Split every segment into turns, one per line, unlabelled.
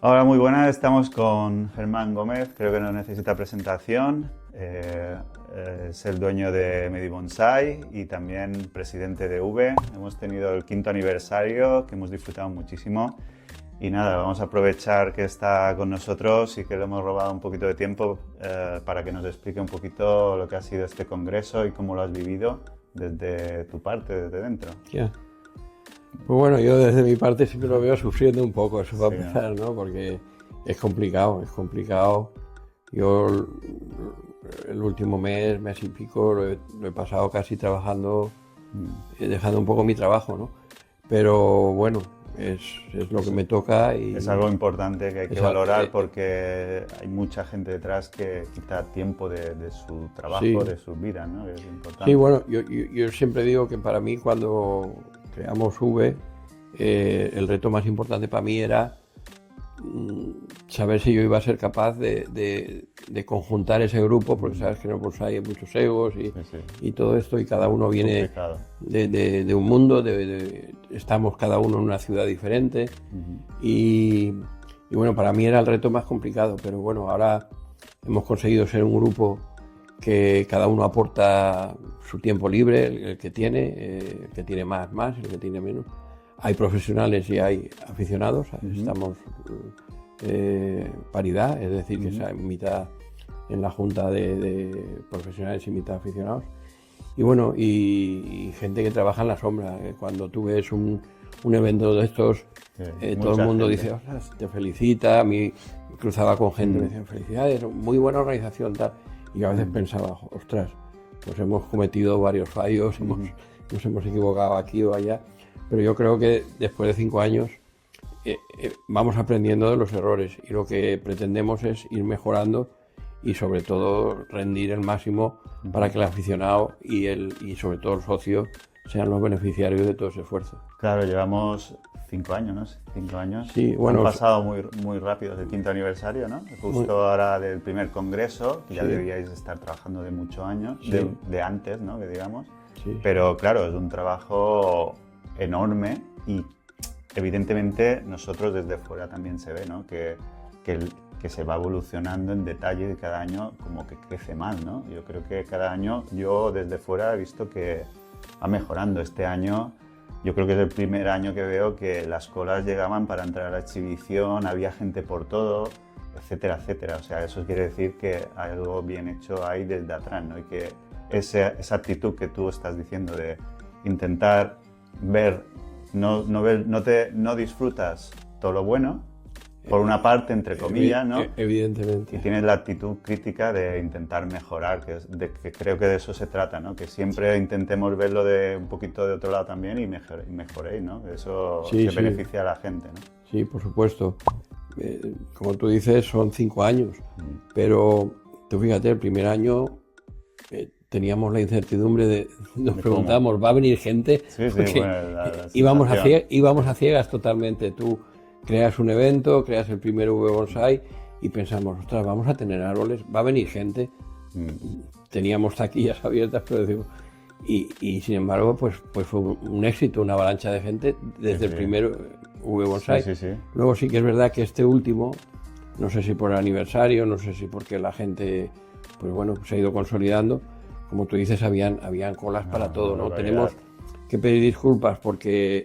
Hola, muy buenas. Estamos con Germán Gómez, creo que no necesita presentación. Es el dueño de Medibonsai y también presidente de V. Hemos tenido el 5º aniversario que hemos disfrutado muchísimo. Y nada, vamos a aprovechar que está con nosotros y que le hemos robado un poquito de tiempo para que nos explique un poquito lo que ha sido este congreso y cómo lo has vivido desde tu parte, desde dentro.
Ya. Pues bueno, yo desde mi parte siempre lo veo sufriendo un poco, eso para
Sí, ¿no?
empezar, ¿no? Porque es complicado, es complicado. Yo el último mes y pico lo he pasado casi trabajando, dejando un poco mi trabajo, ¿no? Pero bueno, es lo que me toca y
Es algo importante que hay que
es
valorar porque hay mucha gente detrás que quita tiempo de su trabajo,
sí.
de su vida, ¿no? Es importante.
Sí, bueno, yo siempre digo que para mí cuando creamos V, el reto más importante para mí era saber si yo iba a ser capaz de conjuntar ese grupo, porque sabes que en el Bonsai hay muchos egos
Sí, sí.
y todo esto, y cada uno viene
Complicado.
de un mundo, estamos cada uno en una ciudad diferente, y bueno, para mí era el reto más complicado, pero bueno, ahora hemos conseguido ser un grupo que cada uno aporta su tiempo libre, el que tiene más, el que tiene menos. Hay profesionales y hay aficionados, estamos paridad, es decir, que es mitad en la junta de profesionales y mitad aficionados. Y bueno, y gente que trabaja en la sombra. Cuando tú ves un evento de estos, todo el mundo dice, ostras, te felicita. A mí me cruzaba con gente, me decían, felicidades, muy buena organización, tal. Y yo a veces pensaba, ostras, pues hemos cometido varios fallos, nos hemos equivocado aquí o allá. Pero yo creo que después de 5 años vamos aprendiendo de los errores y lo que pretendemos es ir mejorando y sobre todo rendir el máximo para que el aficionado y sobre todo el socio sean los beneficiarios de todo ese esfuerzo.
Claro, llevamos 5 años, ¿no? 5 años.
Sí, bueno,
han pasado muy rápido desde el 5º aniversario, ¿no? Justo ahora del primer congreso, que ya debíais estar trabajando de muchos años, de antes, ¿no? Que digamos.
Sí.
Pero claro, es un trabajo enorme y evidentemente nosotros desde fuera también se ve, ¿no? Que se va evolucionando en detalle y cada año como que crece más, ¿no? Yo creo que cada año yo desde fuera he visto que va mejorando. Este año yo creo que es el primer año que veo que las colas llegaban para entrar a la exhibición, había gente por todo, etcétera, etcétera. O sea, eso quiere decir que algo bien hecho hay desde atrás, ¿no? Y que esa actitud que tú estás diciendo de intentar ver, no disfrutas todo lo bueno, por una parte, entre comillas, ¿no?
Evidentemente.
Y tienes la actitud crítica de intentar mejorar, que creo que de eso se trata, ¿no? Que siempre intentemos verlo de un poquito de otro lado también y mejoréis, ¿no? Eso beneficia a la gente, ¿no?
Sí, por supuesto. Como tú dices, son 5 años, pero tú fíjate, el primer año teníamos la incertidumbre nos preguntábamos, ¿va a venir gente?
Sí, bueno,
íbamos a ciegas totalmente. Tú creas un evento, creas el primer V Bonsai y pensamos, ostras, vamos a tener árboles, va a venir gente. Teníamos taquillas abiertas, pero decimos, y sin embargo, pues fue un éxito, una avalancha de gente desde el primer V Bonsai. Luego sí que es verdad que este último, no sé si por el aniversario, no sé si porque la gente, pues bueno, se ha ido consolidando. Como tú dices, habían colas para todo, ¿no? Tenemos que pedir disculpas porque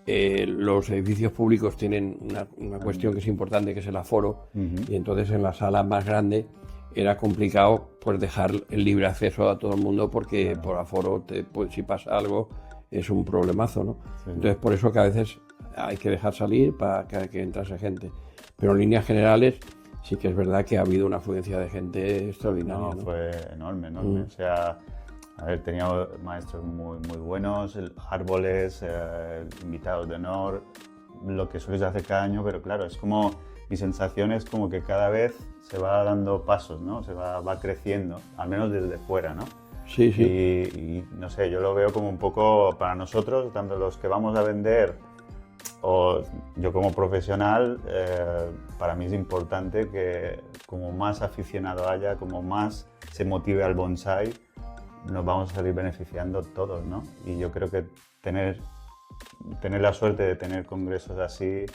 los edificios públicos tienen una cuestión que es importante, que es el aforo, y entonces en la sala más grande era complicado pues dejar el libre acceso a todo el mundo porque por aforo, si pasa algo, es un problemazo, ¿no? Sí. Entonces por eso que a veces hay que dejar salir para que entrase gente. Pero en líneas generales sí que es verdad que ha habido una afluencia de gente extraordinaria, ¿no?
Fue enorme. O sea, a ver, teníamos maestros muy buenos, árboles, invitados de honor, lo que sueles hacer cada año, pero claro, es como, mi sensación es como que cada vez se va dando pasos, ¿no? Va creciendo, al menos desde fuera, ¿no?
Sí.
Y no sé, yo lo veo como un poco para nosotros, tanto los que vamos a vender o yo como profesional, para mí es importante que como más aficionado haya, como más se motive al bonsai, nos vamos a salir beneficiando todos, ¿no? Y yo creo que tener la suerte de tener congresos así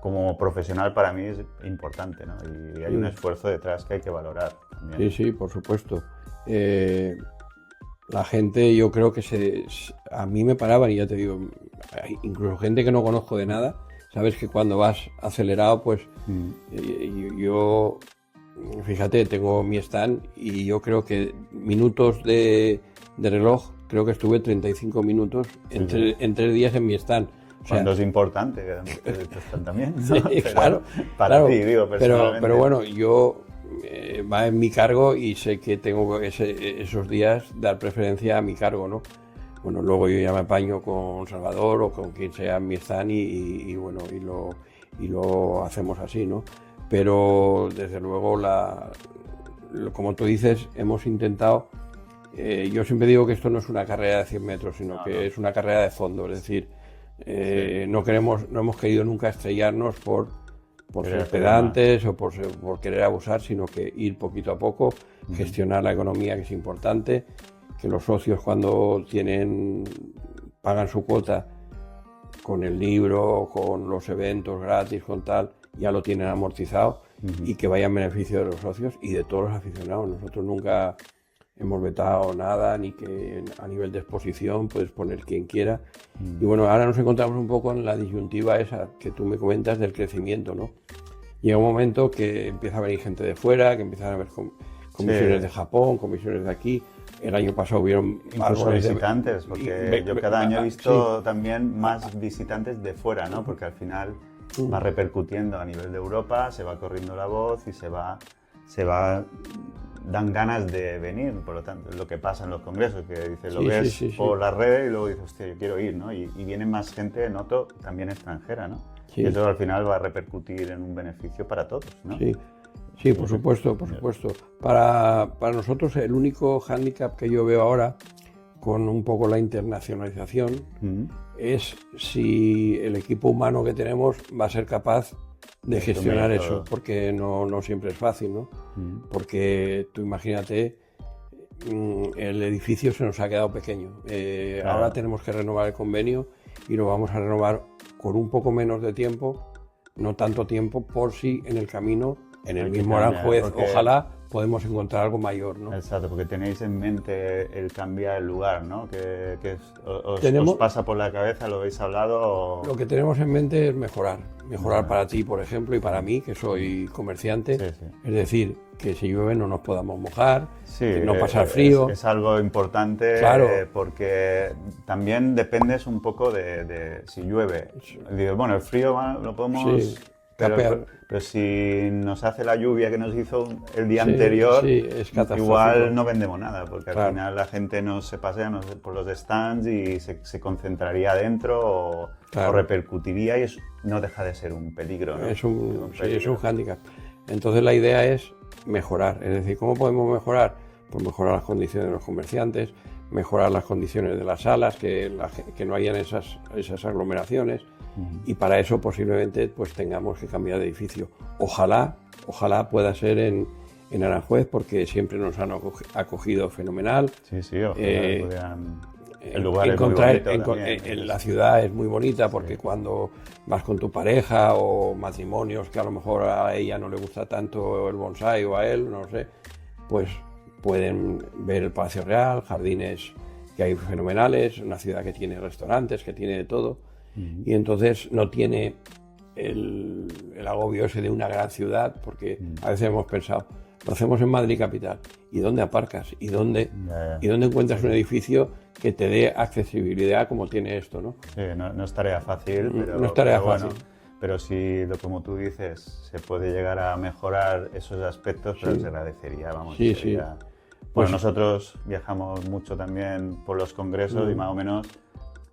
como profesional para mí es importante, ¿no? Y hay un esfuerzo detrás que hay que valorar también.
Sí, por supuesto. La gente, yo creo que a mí me paraban, y ya te digo, hay incluso gente que no conozco de nada. Sabes que cuando vas acelerado, pues yo, fíjate, tengo mi stand y yo creo que minutos de reloj, creo que estuve 35 minutos en 3 días en mi stand. O sea,
cuando es importante, que tu stand también, ¿no?
Sí, claro.
Para
claro,
ti, digo, personalmente.
pero bueno, yo va en mi cargo y sé que tengo esos días dar preferencia a mi cargo, ¿no? Bueno, luego yo ya me apaño con Salvador o con quien sea en mi stand y bueno, y lo hacemos así, ¿no? Pero desde luego, como tú dices, hemos intentado. Yo siempre digo que esto no es una carrera de 100 metros, sino que es una carrera de fondo, es decir, no hemos querido nunca estrellarnos por ser pedantes o por querer abusar, sino que ir poquito a poco, gestionar la economía, que es importante, que los socios cuando pagan su cuota con el libro, con los eventos gratis, con tal, ya lo tienen amortizado y que vaya en beneficio de los socios y de todos los aficionados. Nosotros nunca hemos vetado nada, ni que a nivel de exposición puedes poner quien quiera. Y bueno, ahora nos encontramos un poco en la disyuntiva esa que tú me comentas del crecimiento, ¿no? Llega un momento que empieza a venir gente de fuera, que empiezan a ver comisiones de Japón, comisiones de aquí. El año pasado hubieron
incluso visitantes, porque yo cada año he visto también más visitantes de fuera, ¿no? Porque al final va repercutiendo a nivel de Europa, se va corriendo la voz y dan ganas de venir, por lo tanto, es lo que pasa en los congresos, que dices, lo ves por las redes y luego dices, hostia, yo quiero ir, ¿no? Y viene más gente, noto, también extranjera, ¿no? Sí. Y eso al final va a repercutir en un beneficio para todos, ¿no?
Sí, por supuesto, por supuesto. Para nosotros el único hándicap que yo veo ahora, con un poco la internacionalización, es si el equipo humano que tenemos va a ser capaz de gestionar eso, porque no siempre es fácil, ¿no? Porque tú imagínate, el edificio se nos ha quedado pequeño. Claro. Ahora tenemos que renovar el convenio y lo vamos a renovar con un poco menos de tiempo, no tanto tiempo, por si en el camino, en el mismo Aranjuez, ojalá podemos encontrar algo mayor, ¿no?
Exacto, porque tenéis en mente el cambiar el lugar, ¿no? Que os pasa por la cabeza, ¿lo habéis hablado?
Lo que tenemos en mente es mejorar para ti, por ejemplo, y para mí, que soy comerciante. Es decir, que si llueve no nos podamos mojar, no pasar frío.
Es algo importante,
claro.
Porque también dependes un poco de si llueve. Digo, bueno, el frío lo podemos...
Sí.
Pero si nos hace la lluvia que nos hizo el día anterior,
es
igual no vendemos nada, porque al final la gente no se pasea por los stands y se concentraría adentro o repercutiría, y eso no deja de ser un peligro, ¿no?
Es un hándicap. Entonces la idea es mejorar, es decir, ¿cómo podemos mejorar? Pues mejorar las condiciones de los comerciantes, mejorar las condiciones de las salas, que no hayan esas aglomeraciones. Y para eso posiblemente pues tengamos que cambiar de edificio. Ojalá pueda ser en Aranjuez, porque siempre nos han acogido fenomenal.
Sí, ojalá podrían... El lugar es muy bonito también.
La ciudad es muy bonita, porque cuando vas con tu pareja o matrimonios que a lo mejor a ella no le gusta tanto el bonsái o a él, no sé, pues pueden ver el Palacio Real, jardines que hay fenomenales, una ciudad que tiene restaurantes, que tiene de todo. Y entonces no tiene el agobio ese de una gran ciudad, porque a veces hemos pensado, lo hacemos en Madrid capital, ¿y dónde aparcas? ¿Y dónde encuentras un edificio que te dé accesibilidad como tiene esto, ¿no?
Sí, no es tarea fácil, pero,
no es tarea fácil.
Bueno, pero si, como tú dices, se puede llegar a mejorar esos aspectos, pues se agradecería, vamos. Bueno, nosotros viajamos mucho también por los congresos y más o menos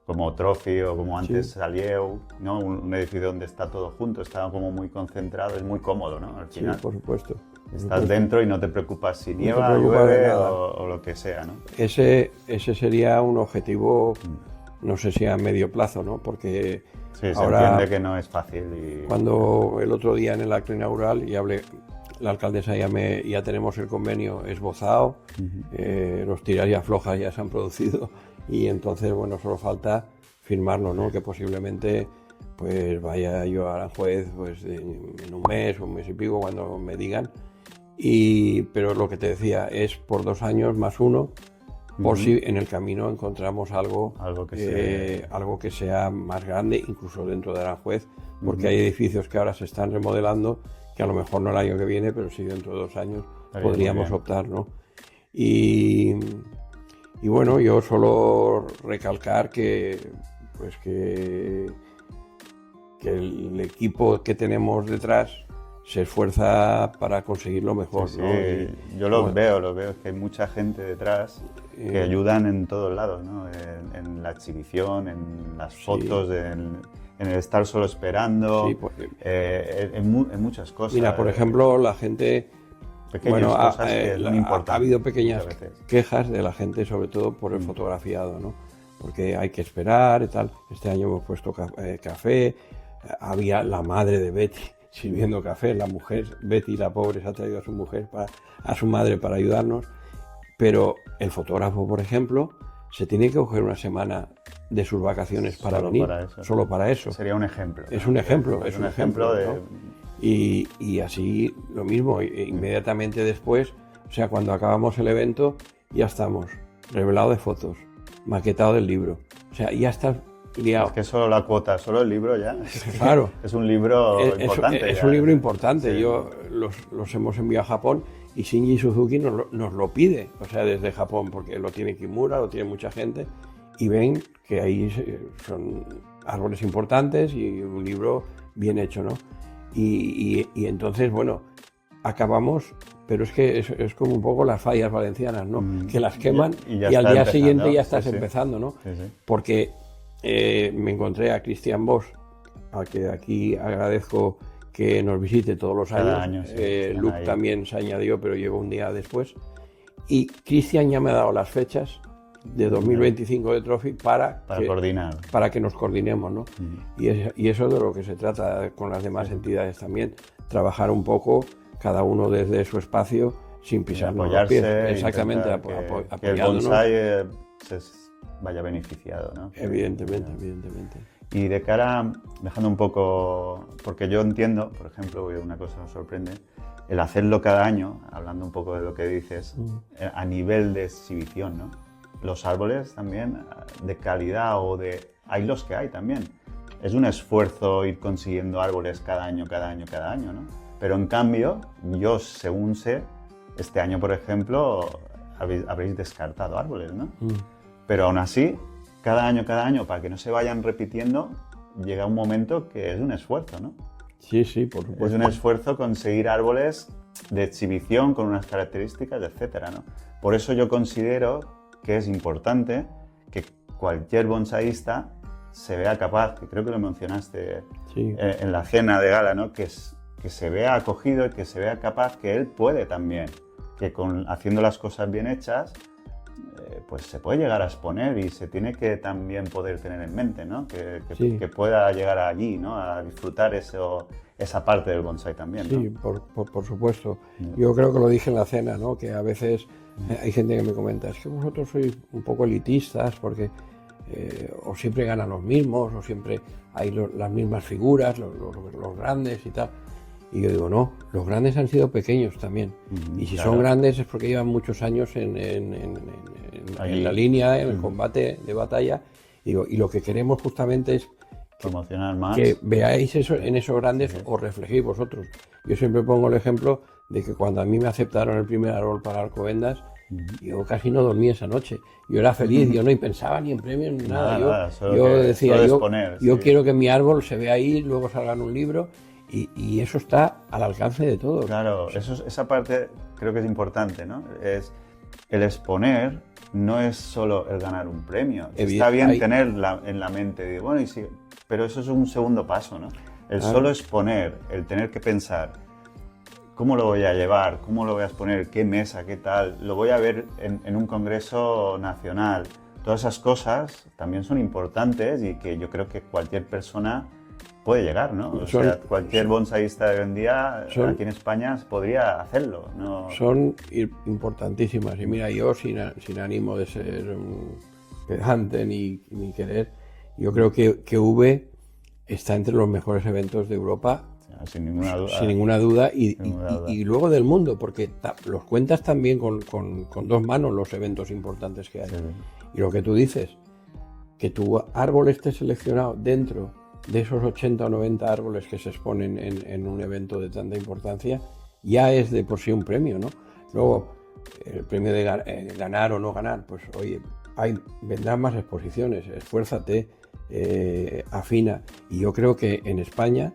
como Trophy o como antes Salieu, ¿no? Un edificio donde está todo junto, está como muy concentrado, es muy cómodo, ¿no? Al final,
por supuesto.
Estás dentro y no te preocupas si nieva, llueve o lo que sea, ¿no?
Ese sería un objetivo, no sé si a medio plazo, ¿no? Porque
se entiende que no es fácil.
Cuando el otro día en el acto inaugural la alcaldesa ya tenemos el convenio esbozado, los tiras y aflojas ya se han producido, y entonces, bueno, solo falta firmarlo, ¿no? Que posiblemente pues vaya yo a Aranjuez pues, en un mes y pico, cuando me digan. Pero lo que te decía, es por 2 años más uno, por si en el camino encontramos algo que sea más grande, incluso dentro de Aranjuez, porque hay edificios que ahora se están remodelando, que a lo mejor no el año que viene, pero sí dentro de 2 años podríamos optar, ¿no? Y bueno, yo solo recalcar que el equipo que tenemos detrás se esfuerza para conseguir lo mejor,
sí,
¿no?
Yo lo veo, que hay mucha gente detrás que ayudan en todos lados, ¿no? En la exhibición, en las fotos, en el estar solo esperando, en muchas cosas.
Mira, por ejemplo, la gente...
Cosas que son importantes.
Ha habido pequeñas quejas de la gente, sobre todo por el fotografiado, ¿no? Porque hay que esperar y tal. Este año hemos puesto café, había la madre de Betty sirviendo café, la mujer, Betty la pobre, se ha traído a su madre para ayudarnos, pero el fotógrafo, por ejemplo, se tiene que coger una semana de sus vacaciones para venir, solo para eso.
Sería un ejemplo.
Es un ejemplo,
es un ejemplo de...
¿no? Y así lo mismo, inmediatamente después, o sea, cuando acabamos el evento, ya estamos, revelado de fotos, maquetado del libro, o sea, ya estás liado.
Es que solo la cuota, solo el libro ya.
Claro.
Es un libro importante.
Es un libro importante. Sí. Yo los hemos enviado a Japón y Shinji Suzuki nos lo pide, o sea, desde Japón, porque lo tiene Kimura, lo tiene mucha gente, y ven que ahí son árboles importantes y un libro bien hecho, ¿no? Y entonces, bueno, acabamos, pero es que es como un poco las fallas valencianas, ¿no? Que las queman y al día siguiente ya estás empezando, ¿no? Sí. Porque me encontré a Christian Bosch, a que aquí agradezco que nos visite todos los años. Luke ahí. También se añadió, pero llegó un día después. Y Christian ya me ha dado las fechas de 2025 de Trophy para
coordinar.
Para que nos coordinemos, ¿no? Y eso de lo que se trata con las demás entidades también. Trabajar un poco, cada uno desde su espacio, sin pisarnos los pies. Exactamente, apoyándonos.
Que el bonsai vaya beneficiado, ¿no?
Evidentemente.
Y de cara, dejando un poco, porque yo entiendo, por ejemplo, una cosa que nos sorprende, el hacerlo cada año, hablando un poco de lo que dices, a nivel de exhibición, ¿no? Los árboles también, de calidad hay los que hay también. Es un esfuerzo ir consiguiendo árboles cada año, ¿no? Pero en cambio, yo según sé, este año, por ejemplo, habréis descartado árboles, ¿no? Pero aún así, cada año, para que no se vayan repitiendo, llega un momento que es un esfuerzo, ¿no?
Sí, por supuesto.
Es un esfuerzo conseguir árboles de exhibición con unas características, etcétera, ¿no? Por eso yo considero que es importante que cualquier bonsaísta se vea capaz, que creo que lo mencionaste en la cena de gala, ¿no? Que se vea acogido y que se vea capaz que él puede también, que haciendo las cosas bien hechas, pues se puede llegar a exponer y se tiene que también poder tener en mente, ¿no? Que pueda llegar allí, ¿no? A disfrutar esa parte del bonsai también, ¿no?
Sí, por supuesto. Yo creo que lo dije en la cena, ¿no? Que a veces hay gente que me comenta, es que vosotros sois un poco elitistas porque o siempre ganan los mismos, o siempre hay las mismas figuras, los grandes y tal. Y yo digo, no, los grandes han sido pequeños también. Y si son grandes es porque llevan muchos años en la línea, en el combate de batalla. Y lo que queremos justamente es
promocionar más.
Que veáis eso en esos grandes, os reflejéis vosotros. Yo siempre pongo el ejemplo de que cuando a mí me aceptaron el primer árbol para Alcobendas, yo casi no dormí esa noche. Yo era feliz, yo no pensaba ni en premios ni nada. Yo decía, yo quiero que mi árbol se vea ahí, luego salga en un libro. Y eso está al alcance de todos.
Claro, esa parte creo que es importante, ¿no? Es el exponer, no es solo el ganar un premio. Está bien tener en la mente, bueno, pero eso es un segundo paso, ¿no? El solo exponer, el tener que pensar, ¿cómo lo voy a llevar? ¿Cómo lo voy a exponer? ¿Qué mesa? ¿Qué tal? ¿Lo voy a ver en un congreso nacional? Todas esas cosas también son importantes y que yo creo que cualquier persona puede llegar, ¿no? O sea, cualquier bonsaísta de hoy en día aquí en España podría hacerlo, ¿no?
Son importantísimas. Y mira, yo sin ánimo de ser pedante ni querer, yo creo que V está entre los mejores eventos de Europa,
sin ninguna duda.
Sin ninguna duda, y luego del mundo, porque los cuentas también con dos manos los eventos importantes que hay. Sí. Y lo que tú dices, que tu árbol esté seleccionado dentro de esos 80 o 90 árboles que se exponen en un evento de tanta importancia, ya es de por sí un premio, ¿no? Luego, el premio de ganar o no ganar, pues oye, vendrán más exposiciones, esfuérzate, afina. Y yo creo que en España,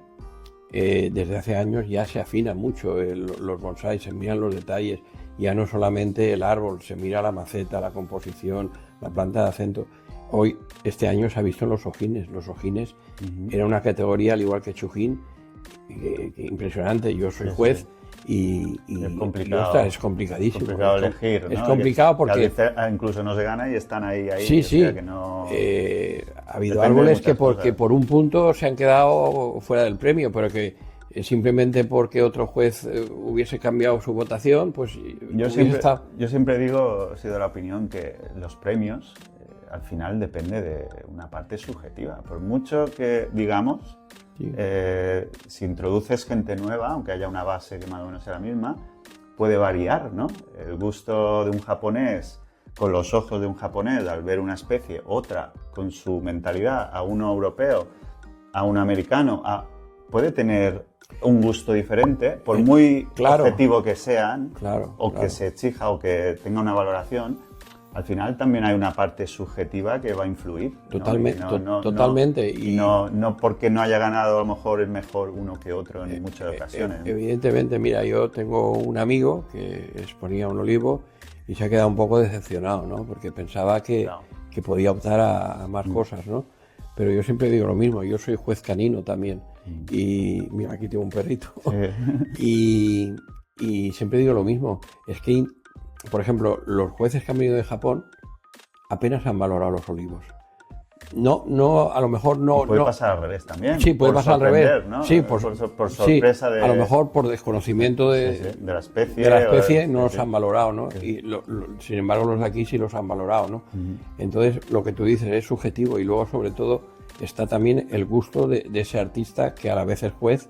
desde hace años ya se afina mucho los bonsáis, se miran los detalles, ya no solamente el árbol, se mira la maceta, la composición, la planta de acento. Hoy, este año se ha visto en los ojines. Los ojines era una categoría, al igual que Chujín, que impresionante. Yo soy juez. Y
es complicado,
es complicadísimo.
Es complicado elegir, ¿no?
Es complicado porque
incluso no se gana y están ahí.
Sí, sí.
O sea que no...
ha habido árboles que por un punto se han quedado fuera del premio, pero que simplemente porque otro juez hubiese cambiado su votación, pues
yo siempre digo, he sido de la opinión que los premios al final depende de una parte subjetiva. Por mucho que digamos... Sí. Si introduces gente nueva, aunque haya una base que más o menos sea la misma, puede variar, ¿no? El gusto de un japonés con los ojos de un japonés al ver una especie, otra con su mentalidad, a uno europeo, a un americano, puede tener un gusto diferente, por muy objetivo que sean, que se exija o que tenga una valoración. Al final también hay una parte subjetiva que va a influir.
Totalmente. Totalmente.
Y no porque no haya ganado, a lo mejor es mejor uno que otro en muchas ocasiones.
Evidentemente, mira, yo tengo un amigo que exponía un olivo y se ha quedado un poco decepcionado, ¿no? Porque pensaba que podía optar a más cosas, ¿no? Pero yo siempre digo lo mismo, yo soy juez canino también. Y mira, aquí tengo un perrito. Sí. y siempre digo lo mismo, es que... Por ejemplo, los jueces que han venido de Japón apenas han valorado los olivos. No, a lo mejor no...
Puede pasar al revés también.
Sí, puede pasar al revés.
¿No?
Sí,
por sorpresa
a lo mejor por desconocimiento de
la especie.
No los han valorado, ¿no? Y sin embargo los de aquí sí los han valorado, ¿no? Entonces, lo que tú dices es subjetivo y luego, sobre todo, está también el gusto de ese artista que a la vez es juez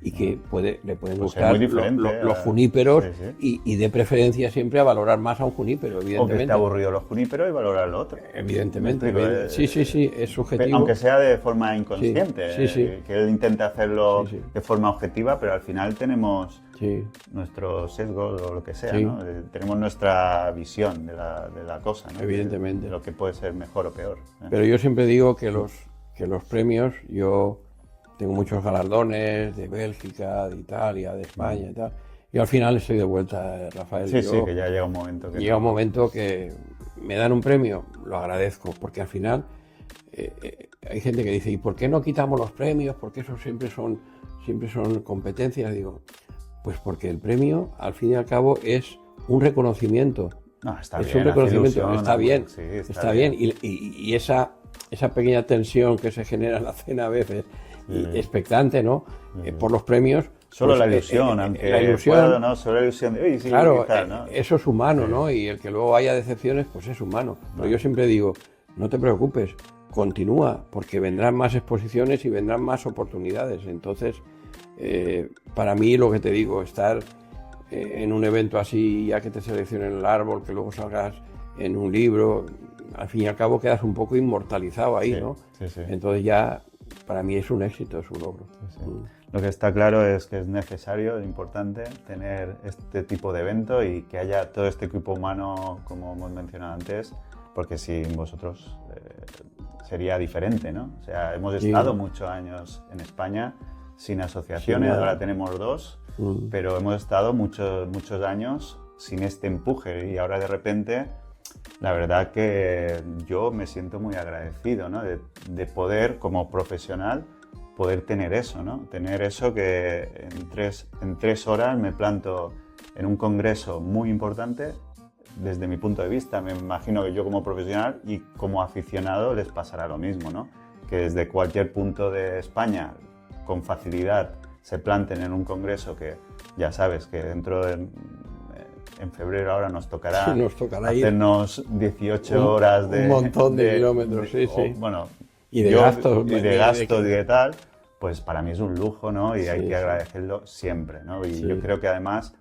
y que le pueden gustar los juníperos y de preferencia siempre a valorar más a un junípero, evidentemente.
O que esté aburrido los juníperos y valorar lo otro.
Evidentemente. Sí, es subjetivo.
Aunque sea de forma inconsciente, que él intente hacerlo de forma objetiva, pero al final tenemos nuestros sesgos o lo que sea, ¿no? Tenemos nuestra visión de la cosa, ¿no?
Evidentemente.
De lo que puede ser mejor o peor.
Pero yo siempre digo que los premios, yo... Tengo muchos galardones de Bélgica, de Italia, de España y tal. Y al final estoy de vuelta, Rafael.
Sí, que ya llega un momento que...
Llega un momento que me dan un premio, lo agradezco, porque al final hay gente que dice, ¿y por qué no quitamos los premios? Porque eso siempre son competencias. Digo, pues porque el premio, al fin y al cabo, es un reconocimiento.
Está bien,
un reconocimiento,
ilusión,
está bien.
Sí,
está bien. Y esa pequeña tensión que se genera en la cena a veces, expectante, ¿no? Por los premios.
Solo pues, la ilusión, aunque
la ilusión,
¿no? Solo la ilusión de, oye, sí,
claro,
tal, ¿no?
Eso es humano, ¿no? Y el que luego haya decepciones, pues es humano. Pero yo siempre digo, no te preocupes, continúa, porque vendrán más exposiciones y vendrán más oportunidades. Entonces, para mí, lo que te digo, estar en un evento así, ya que te seleccionen el árbol, que luego salgas en un libro, al fin y al cabo quedas un poco inmortalizado ahí, ¿no?
Sí.
Entonces ya... Para mí es un éxito, es un logro.
Lo que está claro es que es necesario, es importante tener este tipo de evento y que haya todo este equipo humano, como hemos mencionado antes, porque sin vosotros sería diferente, ¿no? O sea, hemos estado muchos años en España sin asociaciones, ahora tenemos 2, pero hemos estado muchos años sin este empuje y ahora de repente... La verdad que yo me siento muy agradecido, ¿no? de poder, como profesional, poder tener eso, ¿no? Tener eso que en 3 horas me planto en un congreso muy importante, desde mi punto de vista. Me imagino que yo como profesional y como aficionado les pasará lo mismo, ¿no? Que desde cualquier punto de España, con facilidad, se planten en un congreso que ya sabes que dentro de... En febrero ahora nos tocará
hacernos
18 horas de...
Un montón de kilómetros, sí.
Bueno,
Y de gastos.
Y de gastos y de tal, pues para mí es un lujo, ¿no? Y hay que agradecerlo siempre, ¿no? Y yo creo que además,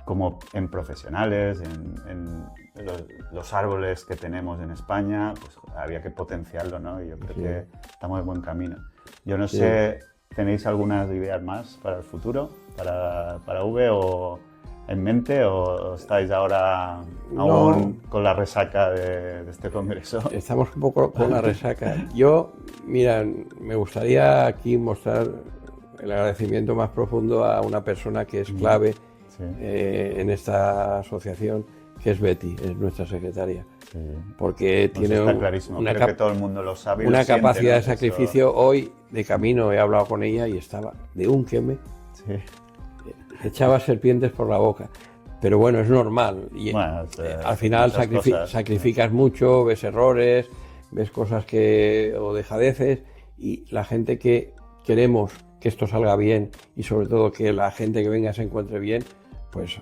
como en profesionales, en los árboles que tenemos en España, pues había que potenciarlo, ¿no? Y yo creo que estamos en buen camino. Yo no sé, ¿tenéis algunas ideas más para el futuro, para V o en mente, o estáis ahora aún con la resaca de este congreso?
Estamos un poco con la resaca. Yo, mira, me gustaría aquí mostrar el agradecimiento más profundo a una persona que es clave en esta asociación, que es Betty, es nuestra secretaria. Sí. Porque tiene
está clarísimo. Creo que todo el mundo lo sabe.
Una capacidad de sacrificio. Hoy, de camino, he hablado con ella y estaba de un queme. Sí. Echaba serpientes por la boca. Pero bueno, es normal. Y bueno, al final sacrificas mucho, ves errores, ves cosas o dejadeces, y la gente que queremos que esto salga bien y sobre todo que la gente que venga se encuentre bien, pues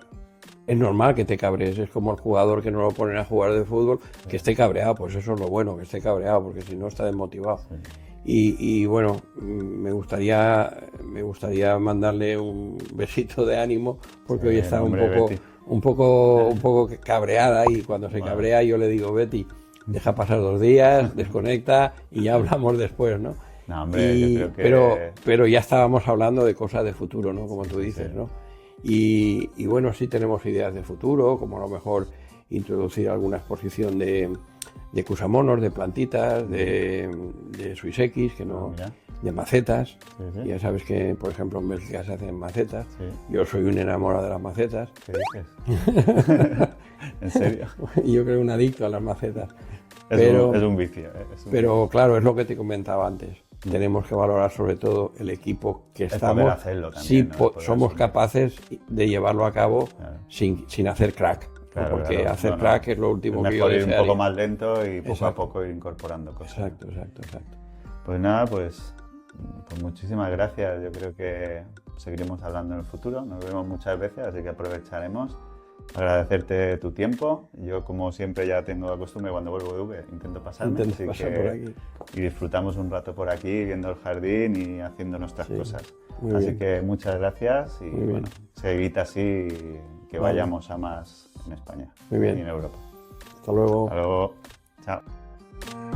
es normal que te cabrees. Es como el jugador que no lo ponen a jugar de fútbol, que esté cabreado. Pues eso es lo bueno, que esté cabreado, porque si no está desmotivado. Sí. Y bueno, me gustaría mandarle un besito de ánimo, porque hoy está un poco cabreada, y cuando se cabrea yo le digo: Betty, deja pasar 2 días, desconecta y ya hablamos después, ¿no?
No, hombre, yo creo que...
pero ya estábamos hablando de cosas de futuro, ¿no? Como tú dices, ¿no? Y bueno, sí tenemos ideas de futuro, como a lo mejor introducir alguna exposición de cusamonos, de plantitas, de suisekis, de macetas. Sí. Ya sabes que, por ejemplo, en Bélgica se hacen macetas. Sí. Yo soy un enamorado de las macetas.
¿Qué dices? ¿En serio?
Yo creo un adicto a las macetas.
Es un vicio.
Pero claro, es lo que te comentaba antes. Tenemos que valorar sobre todo el equipo que estamos.
Poder hacerlo también,
somos capaces de llevarlo a cabo sin hacer crack. Claro, porque hacer crack es lo último que yo
desearía. Ir un poco más lento y poco a poco ir incorporando cosas.
Exacto.
Pues nada, pues muchísimas gracias. Yo creo que seguiremos hablando en el futuro. Nos vemos muchas veces, así que aprovecharemos. Agradecerte tu tiempo. Yo, como siempre, ya tengo la costumbre, cuando vuelvo de V, intento pasarme.
Por aquí.
Y disfrutamos un rato por aquí, viendo el jardín y haciendo nuestras cosas. Así que muchas gracias y bueno, se evita así que vayamos a más en España
y
en Europa.
Hasta luego.
Hasta luego. Chao.